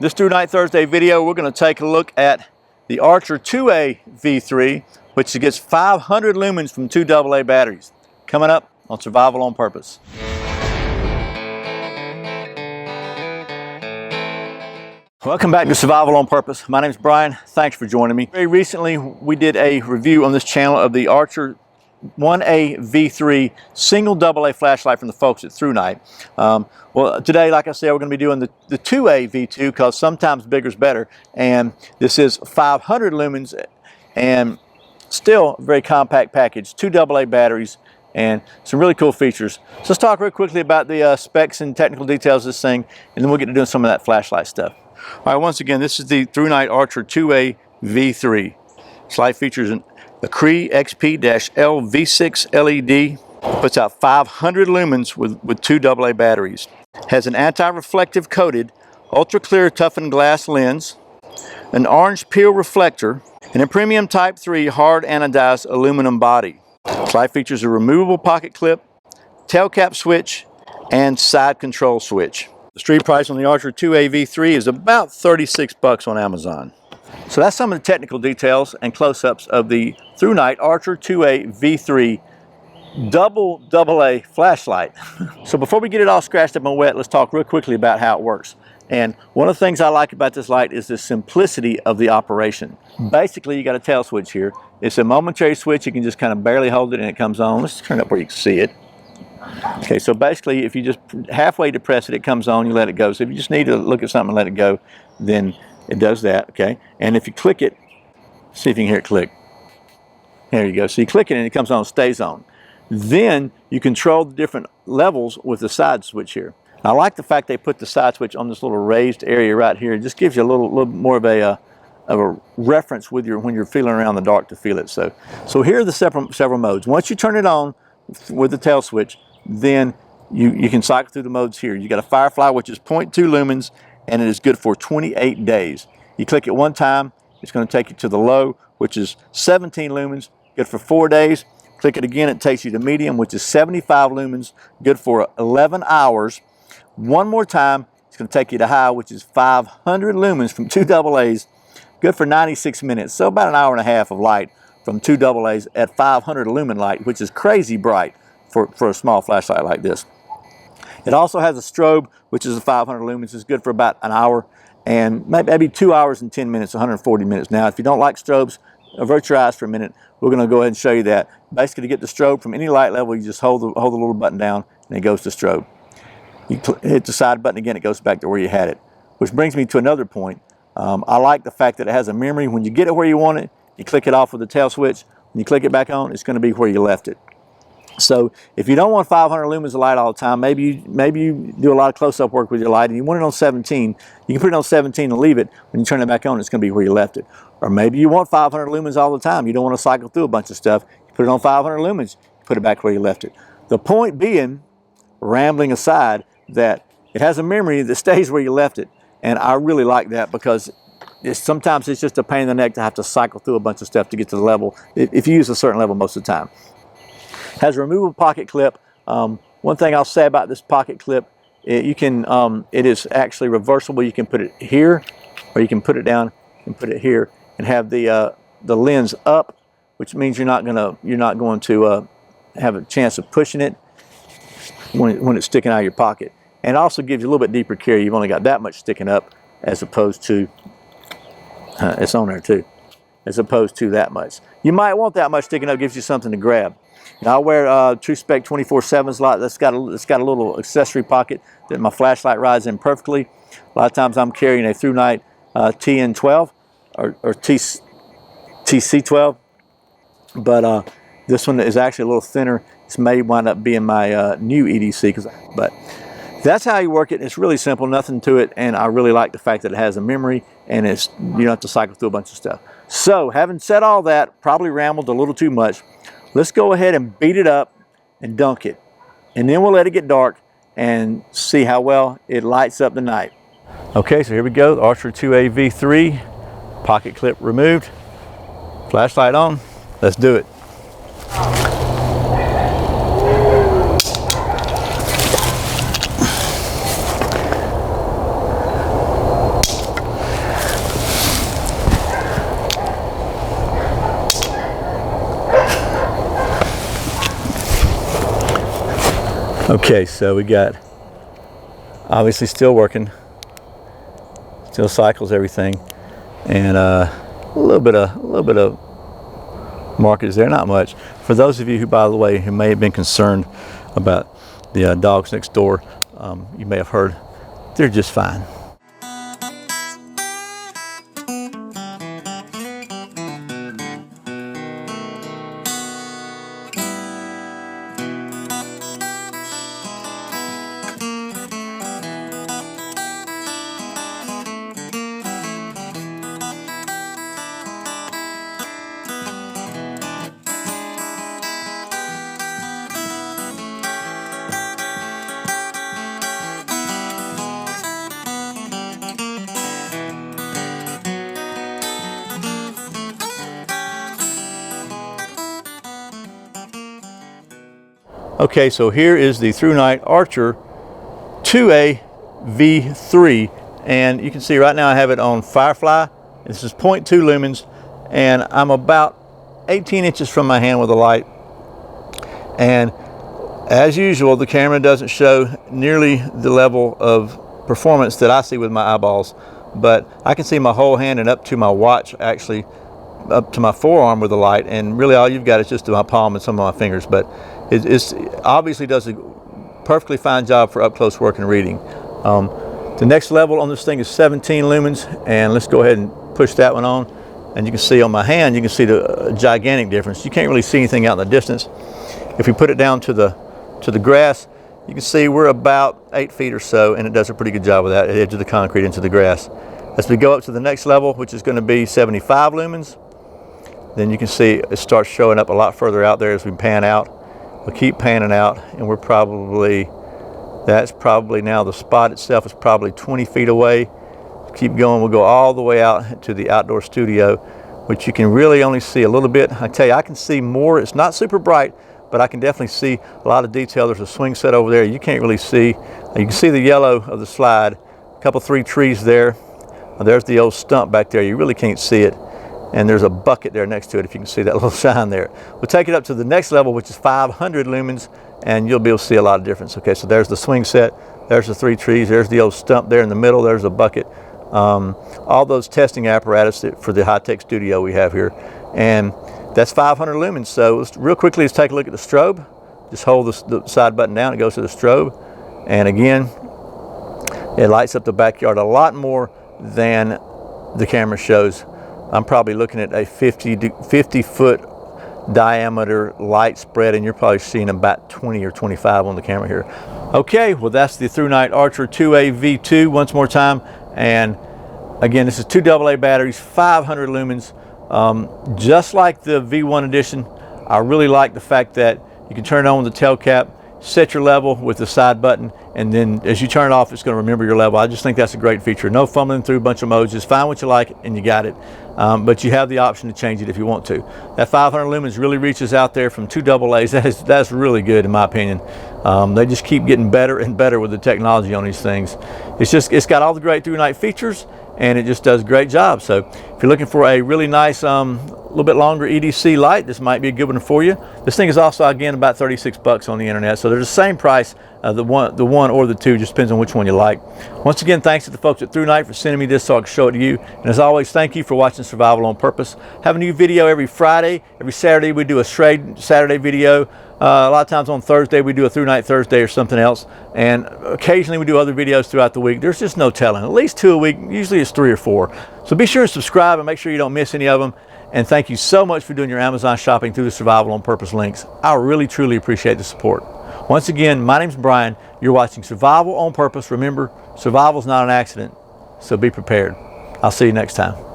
This Thrunite Thursday video, we're going to take a look at the Archer 2A V3, which gets 500 lumens from 2 AA batteries. Coming up on Survival on Purpose. Welcome back to Survival on Purpose. My name is Brian. Thanks for joining me. Very recently, we did a review on this channel of the Archer 1A V3 single AA flashlight from the folks at Thrunite. Well, today, like I said, we're going to be doing the 2A V2 because sometimes bigger is better. And this is 500 lumens and still a very compact package, 2 AA batteries, and some really cool features. So let's talk real quickly about the specs and technical details of this thing, and then we'll get to doing some of that flashlight stuff. All right, once again, this is the Thrunite Archer 2A V3. This light features a Cree XP-L V6 LED. Puts out 500 lumens with 2 AA batteries. Has an anti-reflective coated, ultra-clear toughened glass lens, an orange peel reflector, and a premium Type 3 hard anodized aluminum body. This light features a removable pocket clip, tail cap switch, and side control switch. The street price on the Archer 2A V3 is about 36 bucks on Amazon. So that's some of the technical details and close-ups of the Thrunite Archer 2A V3 double AA flashlight. So before we get it all scratched up and wet, let's talk real quickly about how it works. And one of the things I like about this light is the simplicity of the operation. Basically, you got a tail switch here. It's a momentary switch. You can just kind of barely hold it and it comes on. Let's turn it up where you can see it. Okay, so basically, if you just halfway depress it, it comes on, you let it go. So if you just need to look at something and let it go, then it does that, okay? And if you click it, see if you can hear it click. There you go. So you click it and it comes on, stays on. Then you control the different levels with the side switch here. I like the fact they put the side switch on this little raised area right here. It just gives you a little more of a reference with when you're feeling around in the dark to feel it. So here are the several modes. Once you turn it on with the tail switch, then you can cycle through the modes here. You got a Firefly, which is 0.2 lumens, and it is good for 28 days. You click it one time, it's going to take you to the low, which is 17 lumens, good for 4 days. Click it again, it takes you to medium, which is 75 lumens, good for 11 hours. One more time, it's going to take you to high, which is 500 lumens from 2 AA's, good for 96 minutes. So about an hour and a half of light from 2 AA's at 500 lumen light, which is crazy bright for a small flashlight like this. It also has a strobe, which is a 500 lumens. It's good for about an hour and maybe 2 hours and 10 minutes, 140 minutes. Now, if you don't like strobes, avert your eyes for a minute. We're going to go ahead and show you that. Basically, to get the strobe from any light level, you just hold the little button down and it goes to strobe. You hit the side button again, it goes back to where you had it. Which brings me to another point. I like the fact that it has a memory. When you get it where you want it, you click it off with the tail switch. When you click it back on, it's going to be where you left it. So if you don't want 500 lumens of light all the time, maybe you do a lot of close-up work with your light and you want it on 17, you can put it on 17 and leave it. When you turn it back on, it's going to be where you left it. Or maybe you want 500 lumens all the time. You don't want to cycle through a bunch of stuff. You put it on 500 lumens, you put it back where you left it. The point being, rambling aside, that it has a memory that stays where you left it. And I really like that because sometimes it's just a pain in the neck to have to cycle through a bunch of stuff to get to the level, if you use a certain level most of the time. Has a removable pocket clip. One thing I'll say about this pocket clip, it is actually reversible. You can put it here, or you can put it down and put it here, and have the lens up, which means you're not going to have a chance of pushing it when it's sticking out of your pocket. And it also gives you a little bit deeper carry. You've only got that much sticking up, as opposed to it's on there too, as opposed to that much. You might want that much sticking up. Gives you something to grab. Now, I wear True Spec 24/7's light. It's got a little accessory pocket that my flashlight rides in perfectly. A lot of times I'm carrying a Thrunite TN12 or TC12, but this one is actually a little thinner. This may wind up being my new EDC, but that's how you work it. It's really simple, nothing to it, and I really like the fact that it has a memory and you don't have to cycle through a bunch of stuff. So, having said all that, probably rambled a little too much. Let's go ahead and beat it up and dunk it. And then we'll let it get dark and see how well it lights up the night. Okay, so here we go. The Archer 2A V3, pocket clip removed, flashlight on. Let's do it. Okay, so we got obviously still working, still cycles everything, and a little bit of markers there, not much. For those of you who, by the way, who may have been concerned about the dogs next door, you may have heard they're just fine. Okay, so here is the Thrunite Archer 2A V3, and you can see right now I have it on Firefly. This is 0.2 lumens, and I'm about 18 inches from my hand with the light. And as usual, the camera doesn't show nearly the level of performance that I see with my eyeballs, but I can see my whole hand and up to my watch, actually up to my forearm with the light, and really all you've got is just to my palm and some of my fingers. But it obviously does a perfectly fine job for up close work and reading. The next level on this thing is 17 lumens, and let's go ahead and push that one on, and you can see on my hand, you can see the gigantic difference. You can't really see anything out in the distance. If we put it down to the grass, you can see we're about 8 feet or so, and it does a pretty good job with that, at the edge of the concrete into the grass. As we go up to the next level, which is going to be 75 lumens, then you can see it starts showing up a lot further out there as we pan out. We'll keep panning out, and we're probably, that's probably now the spot itself is probably 20 feet away. Keep going, we'll go all the way out to the outdoor studio, which you can really only see a little bit. I tell you, I can see more. It's not super bright, but I can definitely see a lot of detail. There's a swing set over there. You can't really see. You can see the yellow of the slide, a couple, 3 trees there. There's the old stump back there. You really can't see it. And there's a bucket there next to it, if you can see that little shine there. We'll take it up to the next level, which is 500 lumens, and you'll be able to see a lot of difference. Okay, so there's the swing set, there's the 3 trees, there's the old stump there in the middle, there's a bucket. All those testing apparatus for the high-tech studio we have here. And that's 500 lumens. So real quickly, let's take a look at the strobe. Just hold the side button down, it goes to the strobe. And again, it lights up the backyard a lot more than the camera shows. I'm probably looking at a 50 foot diameter light spread, and you're probably seeing about 20 or 25 on the camera here. Okay, well that's the Thrunite Archer 2A V2 once more time. And again, this is 2 AA batteries, 500 lumens. Just like the V1 edition, I really like the fact that you can turn on the tail cap, set your level with the side button, and then as you turn it off, it's going to remember your level. I just think that's a great feature. No fumbling through a bunch of modes. Just find what you like and you got it. But you have the option to change it if you want to. That 500 lumens really reaches out there from 2 AA's. That's really good in my opinion. They just keep getting better and better with the technology on these things. It's got all the great Thrunite features, and it just does a great job. So if you're looking for a really nice, little bit longer EDC light, this might be a good one for you. This thing is also, again, about 36 bucks on the internet. So they're the same price, the one or the two, just depends on which one you like. Once again, thanks to the folks at Thrunite for sending me this so I can show it to you. And as always, thank you for watching Survival on Purpose. Have a new video every Friday. Every Saturday we do a Shade Saturday video. A lot of times on Thursday we do a Thrunite Thursday or something else, and occasionally we do other videos throughout the week. There's just no telling. At least 2 a week. Usually it's 3 or 4. So be sure to subscribe and make sure you don't miss any of them. And thank you so much for doing your Amazon shopping through the Survival on Purpose links. I really truly appreciate the support. Once again, my name's Brian. You're watching Survival on Purpose. Remember, survival's not an accident, so be prepared. I'll see you next time.